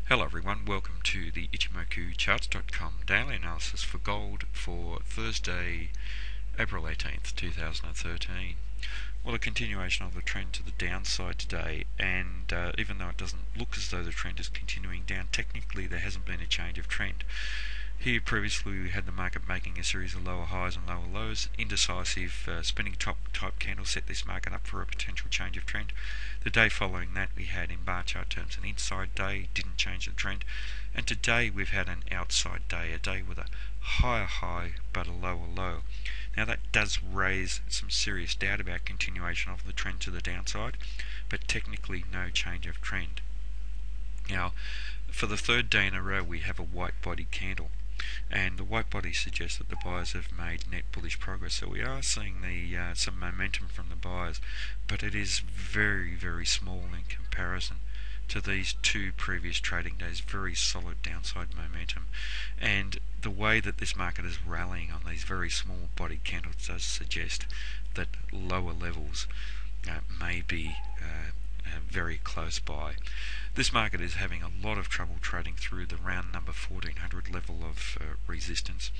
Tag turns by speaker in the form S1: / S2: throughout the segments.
S1: Hello everyone, welcome to the Ichimoku Charts.com daily analysis for gold for Thursday, April 18th, 2013. Well, a continuation of the trend to the downside today, and even though it doesn't look as though the trend is continuing down, technically there hasn't been a change of trend. Here previously we had the market making a series of lower highs and lower lows. Indecisive spinning top type candle set this market up for a potential change of trend. The day following that we had in bar chart terms an inside day, didn't change the trend. And today we've had an outside day, a day with a higher high but a lower low. Now that does raise some serious doubt about continuation of the trend to the downside, but technically no change of trend. Now, for the third day in a row we have a white body candle, and the white body suggests that the buyers have made net bullish progress. So we are seeing some momentum from the buyers, but it is very, very small in comparison to these two previous trading days. Very solid downside momentum, and the way that this market is rallying on these very small bodied candles does suggest that lower levels may be very close by. This market is having a lot of trouble trading through the round number 1400 level of resistance,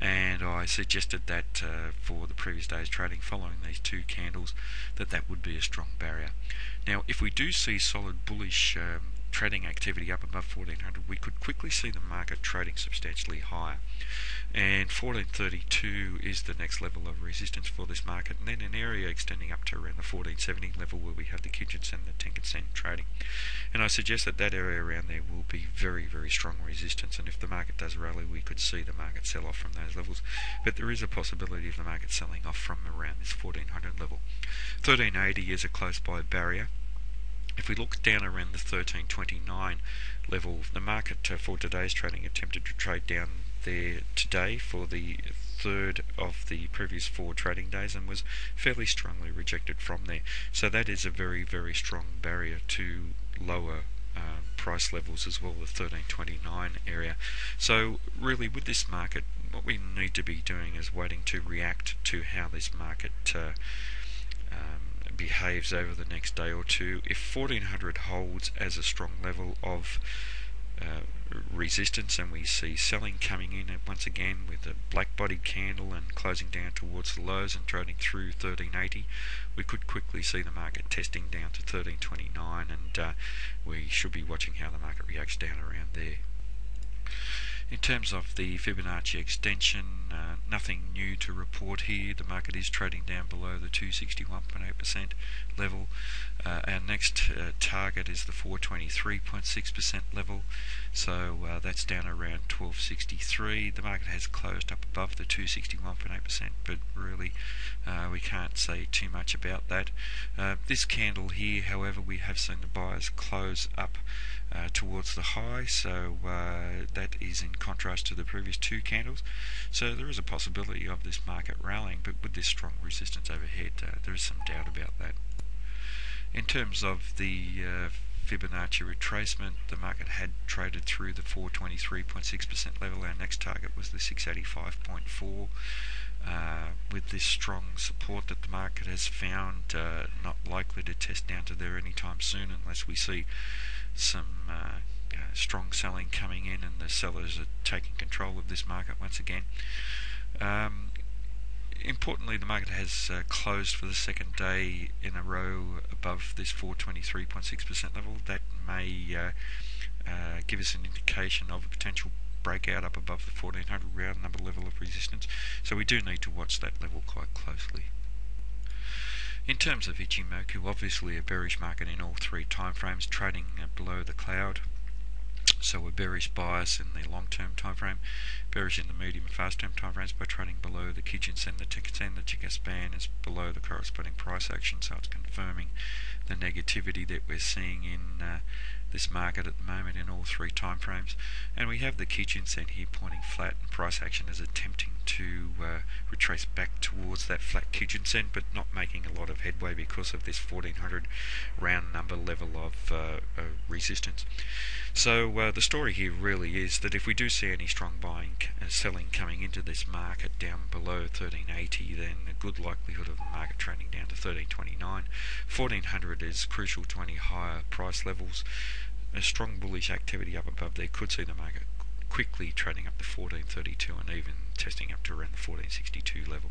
S1: and I suggested that for the previous day's trading following these two candles that would be a strong barrier. Now if we do see solid bullish trading activity up above 1400, we could quickly see the market trading substantially higher, and 1432 is the next level of resistance for this market, and then an area extending up to around the 1470 level where we have the Kijun and the Tenkan-sen trading. And I suggest that that area around there will be very, very strong resistance, and if the market does rally we could see the market sell off from those levels, but there is a possibility of the market selling off from around this 1400 level. 1380 is a close by barrier. If we look down around the 1329 level, the market for today's trading attempted to trade down there today for the third of the previous four trading days and was fairly strongly rejected from there. So that is a very, very strong barrier to lower price levels as well, the 1329 area. So really with this market, what we need to be doing is waiting to react to how this market behaves over the next day or two. If 1400 holds as a strong level of resistance and we see selling coming in once again with a black bodied candle and closing down towards the lows and trading through 1380, we could quickly see the market testing down to 1329, and we should be watching how the market reacts down around there. In terms of the Fibonacci extension, nothing new to report here. The market is trading down below the 261.8% level. Our next target is the 423.6% level, so that's down around 1263. The market has closed up above the 261.8%, but really we can't say too much about that. This candle here, however, we have seen the buyers close up towards the high, so that is in contrast to the previous two candles. So there is a possibility of this market rallying, but with this strong resistance overhead, there is some doubt about that. In terms of the Fibonacci retracement, the market had traded through the 423.6% level. Our next target was the 685.4. With this strong support that the market has found, not likely to test down to there anytime soon unless we see some strong selling coming in and the sellers are taking control of this market once again. Importantly, the market has closed for the second day in a row above this 423.6% level. That may give us an indication of a potential breakout up above the 1400 round number level of resistance, so we do need to watch that level quite closely. In terms of Ichimoku, obviously a bearish market in all three timeframes, trading below the cloud. So a bearish bias in the long-term timeframe, bearish in the medium and fast-term timeframes by trading below the Kijun and the Tenkan. The Chica span is below the corresponding price action, so it's confirming the negativity that we're seeing in this market at the moment in all three timeframes. And we have the Kijun here pointing flat, and price action is attempting to retrace back towards that flat Kijun, but not making a lot of headway because of this 1400 round number level of resistance. So the story here really is that if we do see any strong buying and selling coming into this market down below 1380, then a good likelihood of the market trading down to 1329. 1400 is crucial to any higher price levels. a strong bullish activity up above there could see the market quickly trading up to 1432 and even testing up to around the 1462 level.